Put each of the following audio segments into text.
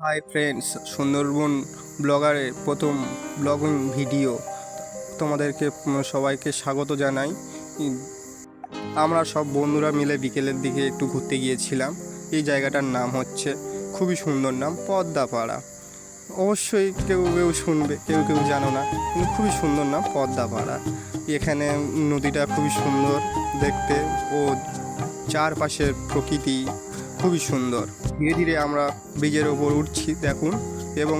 Hi friends, Sundarban ব্লগারের প্রথম blogging video তোমাদেরকে সবাইকে স্বাগত জানাই। আমরা সব বন্ধুরা মিলে বিকেলের দিকে একটু ঘুরতে গিয়েছিলাম। এই জায়গাটার নাম হচ্ছে, খুবই সুন্দর নাম, পদ্মাপাড়া। অবশ্যই কেউ কেউ শুনবে, কেউ কেউ জানো না, কিন্তু খুবই সুন্দর নাম পদ্মাপাড়া। এখানে নদীটা খুবই সুন্দর দেখতে ও চারপাশের প্রকৃতি খুবই সুন্দর। ধীরে ধীরে আমরা ব্রিজের ওপর উঠছি দেখুন, এবং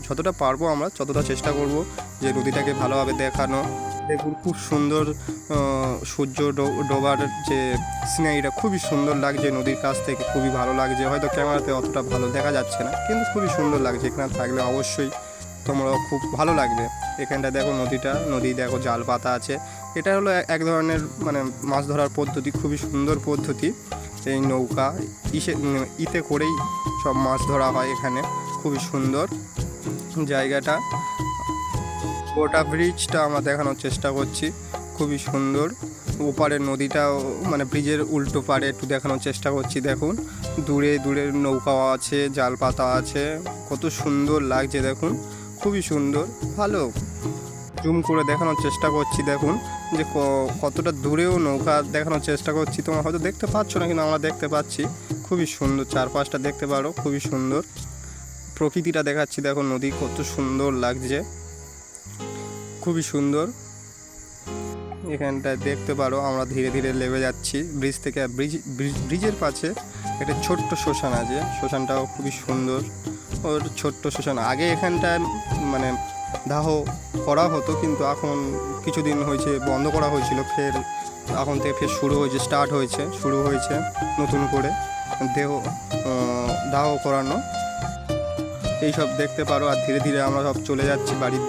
যতটা পারবো আমরা ততটা চেষ্টা করব যে নদীটাকে ভালোভাবে দেখানো। দেখুন খুব সুন্দর সূর্য ডোবার যে সিনারিটা খুবই সুন্দর লাগছে নদীর কাছ থেকে, খুবই ভালো লাগছে। হয়তো ক্যামেরাতে অতটা ভালো দেখা যাচ্ছে না, কিন্তু খুবই সুন্দর লাগছে। এখানে থাকলে অবশ্যই তোমরা খুব ভালো লাগবে। এখানটা দেখো নদী দেখো, জাল পাতা আছে। এটা হলো এক ধরনের মাছ ধরার পদ্ধতি, খুবই সুন্দর পদ্ধতি। এই নৌকা ইতে করেই সব মাছ ধরা হয় এখানে। খুবই সুন্দর জায়গাটা। গোটা ব্রিজটা আমরা দেখানোর চেষ্টা করছি, খুবই সুন্দর। ওপারের নদীটাও ব্রিজের উল্টো পারে একটু দেখানোর চেষ্টা করছি। দেখুন দূরে দূরে নৌকাও আছে, জাল পাতা আছে, কত সুন্দর লাগছে দেখুন, খুবই সুন্দর। ভালো জুম করে দেখানোর চেষ্টা করছি, দেখুন যে কতটা দূরেও নৌকা দেখানোর চেষ্টা করছি। তোমরা হয়তো দেখতে পাচ্ছ না, কিন্তু আমরা দেখতে পাচ্ছি। খুবই সুন্দর, চারপাশটা দেখতে পারো, খুবই সুন্দর প্রকৃতিটা দেখাচ্ছি। দেখো নদী কত সুন্দর লাগছে, খুবই সুন্দর। এখানটায় দেখতে পারো আমরা ধীরে ধীরে নেমে যাচ্ছি ব্রিজ থেকে। ব্রিজের পাশে একটা ছোট্ট শ্মশান আছে, শ্মশানটাও খুবই সুন্দর। ওর ছোট্ট শ্মশান, আগে এখানটায় দাহ করা হতো, কিন্তু এখন কিছুদিন হয়েছে বন্ধ করা হয়েছিল, ফের এখন থেকে ফের শুরু হয়েছে নতুন করে দাহ করানো, এইসব দেখতে পারো। আর ধীরে ধীরে আমরা সব চলে যাচ্ছি বাড়ির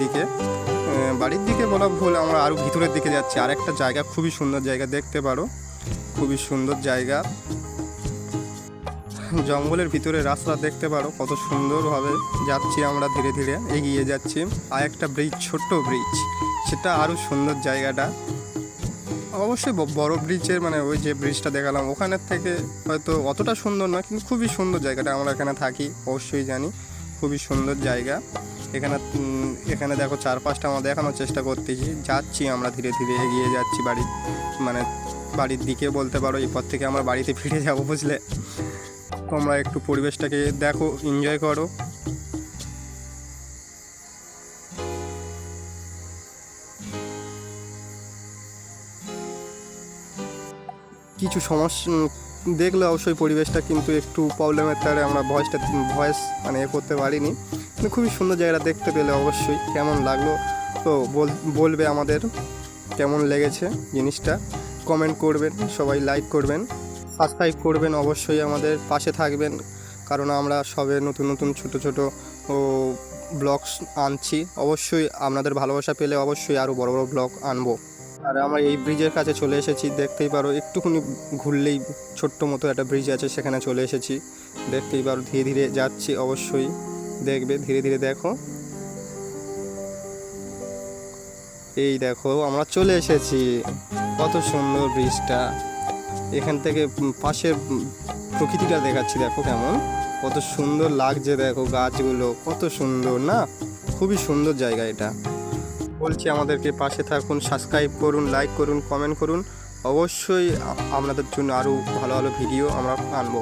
দিকে বলা ভুল, আমরা আরও ভিতরের দিকে যাচ্ছি। আর একটা জায়গা, খুবই সুন্দর জায়গা দেখতে পারো, খুবই সুন্দর জায়গা। জঙ্গলের ভিতরে রাস্তা দেখতে পারো, কত সুন্দরভাবে যাচ্ছি আমরা, ধীরে ধীরে এগিয়ে যাচ্ছি। আর একটা ব্রিজ, ছোট্ট ব্রিজ, সেটা আরও সুন্দর জায়গাটা। অবশ্যই বড় ব্রিজের ওই যে ব্রিজটা দেখালাম ওখানের থেকে হয়তো অতটা সুন্দর নয়, কিন্তু খুবই সুন্দর জায়গাটা। আমরা এখানে থাকি, অবশ্যই জানি, খুবই সুন্দর জায়গা। এখানে দেখো চারপাশটা আমরা দেখানোর চেষ্টা করতেছি। যাচ্ছি আমরা ধীরে ধীরে এগিয়ে যাচ্ছি বাড়ির দিকে বলতে পারো। এরপর থেকে আমরা বাড়িতে ফিরে যাবো, বুঝলে। তোমরা একটু পরিবেশটাকে দেখো, এনজয় করো। কিছু সমস্যা দেখলে অবশ্যই পরিবেশটা কিন্তু একটু প্রবলেমের তারে আমরা ভয়েস করতে পারিনি, কিন্তু খুবই সুন্দর জায়গাটা দেখতে পেলে অবশ্যই কেমন লাগলো তো বলবে আমাদের কেমন লেগেছে জিনিসটা। কমেন্ট করবেন, সবাই লাইক করবেন, সাবস্ক্রাইব করবেন, অবশ্যই আমাদের পাশে থাকবেন, কারণ আমরা সবে নতুন নতুন ছোট ব্লগস আনছি। অবশ্যই আপনাদের ভালোবাসা পেলে অবশ্যই আরও বড় ব্লগ আনবো। আর আমরা এই ব্রিজের কাছে চলে এসেছি, দেখতেই পারো। একটুখানি ঘুরলেই ছোট্ট মতো একটা ব্রিজ আছে, সেখানে চলে এসেছি, দেখতেই পারো। ধীরে ধীরে যাচ্ছি, অবশ্যই দেখবে, ধীরে ধীরে দেখো। এই দেখো আমরা চলে এসেছি, কত সুন্দর ব্রিজটা। এখান থেকে পাশের প্রকৃতিটা দেখাচ্ছি, দেখো কেমন, কত সুন্দর লাগছে। দেখো গাছগুলো কত সুন্দর না, খুবই সুন্দর জায়গা এটা। বলছি আমাদেরকে পাশে থাকুন, সাবস্ক্রাইব করুন, লাইক করুন, কমেন্ট করুন। অবশ্যই আপনাদের জন্য আরও ভালো ভালো ভিডিও আমরা আনবো।